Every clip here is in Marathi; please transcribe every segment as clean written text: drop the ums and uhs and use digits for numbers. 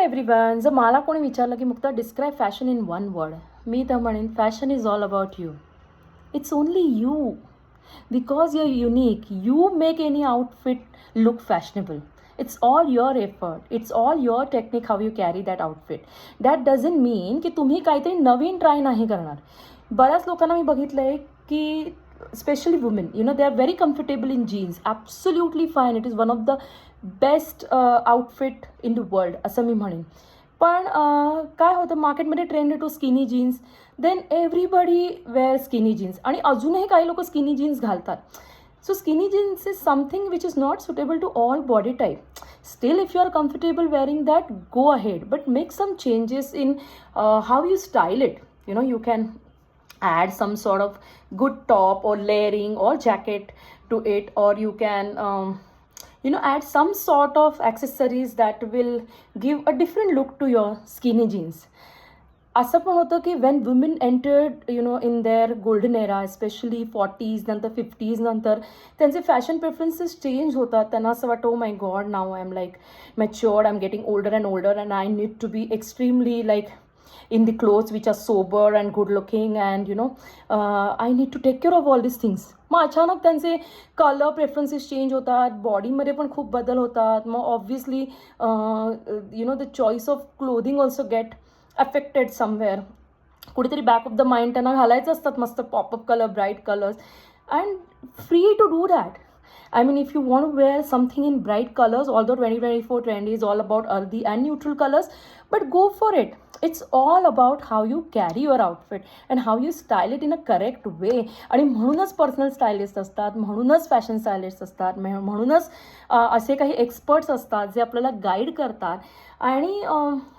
एव्हरीवन. जर मला कोणी विचारलं की Mukta describe fashion in one word, मी तर म्हणेन fashion is all about you. It's only you. Because you are unique, you make any outfit look fashionable. It's all your effort, it's all your technique, how you carry that outfit. That doesn't mean की तुम्ही काहीतरी नवीन ट्राय नाही करणार. बऱ्याच लोकांना मी बघितलं आहे की specially women, they are very comfortable in jeans, absolutely fine, it is one of the best outfit in the world असं मी म्हणेन. पण काय होतं, मार्केटमध्ये trend to skinny jeans, then everybody wear skinny jeans, आणि अजूनही काही लोक स्किनी जीन्स घालतात. So skinny jeans is something which is not suitable to all body type. Still if you are comfortable wearing that, go ahead, but make some changes in how you style it. You can add some sort of good top or layering or jacket to it, or you can add some sort of accessories that will give a different look to your skinny jeans. असं पण होतं की when women entered in their golden era, especially 40s नंतर 50s नंतर त्यांचे फॅशन प्रेफरन्सेस चेंज होतात. त्यांना असं वाटतं, oh my god, now I am like matured, I am getting older and older, and I need to be extremely like in the clothes which are sober and good looking, and I need to take care of all these things. मग अचानक त्यांचे कलर प्रेफरन्सेस चेंज होतात, बॉडीमध्ये पण खूप बदल होतात. मग obviously the choice of clothing also get affected somewhere. कुठेतरी बॅक ऑफ द माइंड त्यांना घालायचं असतात मस्त pop up colour, bright colours, and free to do that. I mean, if you want to wear something in bright colors, although 2024 trend is all about earthy and neutral colors, but go for it. It's all about how you carry your outfit and how you style it in a correct way. आणि म्हणूनच पर्सनल स्टायलिस्ट असतात, म्हणूनच फॅशन स्टायलिस्ट असतात, म्हणूनच असे काही एक्सपर्ट्स असतात जे आपल्याला गाईड करतात. आणि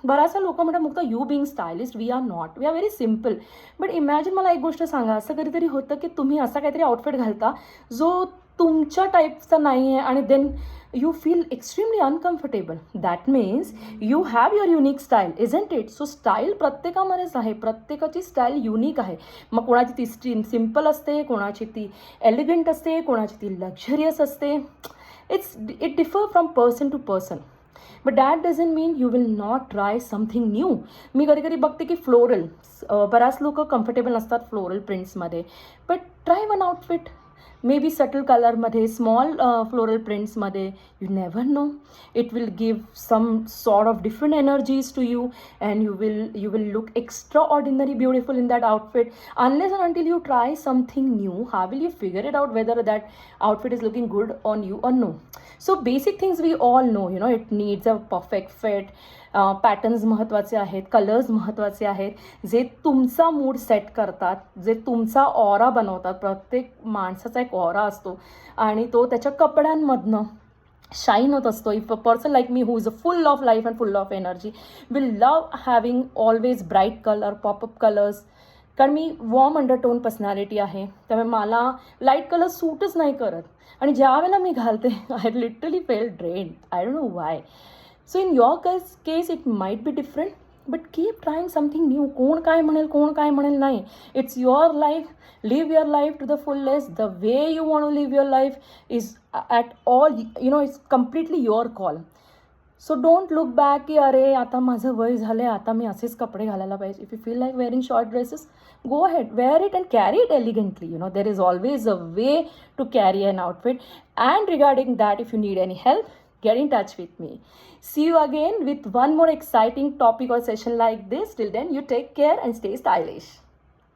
बऱ्याचशा लोक म्हणतात, Mukta you being stylist, we are not, we are very simple. But imagine, मला एक गोष्ट सांगा, असं कधीतरी होतं की तुम्ही असा काहीतरी आउटफिट घालता जो तुमच्या टाईपचा नाही आहे, आणि then you feel extremely uncomfortable. That means you have your unique style, isn't it? So style प्रत्येकामध्येच आहे, प्रत्येकाची स्टाईल युनिक आहे. मग कोणाची ती सिम्पल असते, कोणाची ती एलिगंट असते, कोणाची ती लक्झरियस असते. It differ from person to person. But that doesn't mean you will not try something new. मी कधी कधी बघते की फ्लोरल, बऱ्याच लोक कम्फर्टेबल नसतात फ्लोरल प्रिंट्समध्ये, but try one outfit, maybe subtle कलरमध्ये, स्मॉल फ्लोरल प्रिंट्समध्ये. You never know, it will give some sort of different energies to you, and you will look extraordinary beautiful in that outfit. Unless and until you try something new, how will you figure it out whether that outfit is looking good on you or no? So basic things we all know, it needs a perfect fit. Patterns महत्त्वाचे आहेत, कलर्स महत्त्वाचे आहेत, जे तुमचा मूड सेट करतात, जे तुमचा ऑरा बनवतात. प्रत्येक माणसाचा एक ऑरा असतो आणि तो त्याच्या कपड्यांमधनं शाईन होत असतो. If a person like me, who is a full of life and full of energy, will love having always bright colour, popup colours. कारण मी वॉर्म अंडरटोन पर्सनॅलिटी आहे, त्यामुळे मला लाईट कलर सूटच नाही करत, आणि ज्या वेळेला मी घालते I literally feel drain. I don't know why. So in your case it might be different, but keep trying something new. कोण काय म्हणेल नाही. It's your life. Live your life to the fullest. The way you want to live your life is at all, it's completely your call. So don't look back की अरे आता माझं वय झालं आहे, आता मी असेच कपडे घालायला पाहिजे. If you feel like wearing short dresses, go ahead, wear it and carry it elegantly. There is always a way to carry an outfit. And regarding that, if you need any help, get in touch with me. See you again with one more exciting topic or session like this. Till then, you take care and stay stylish.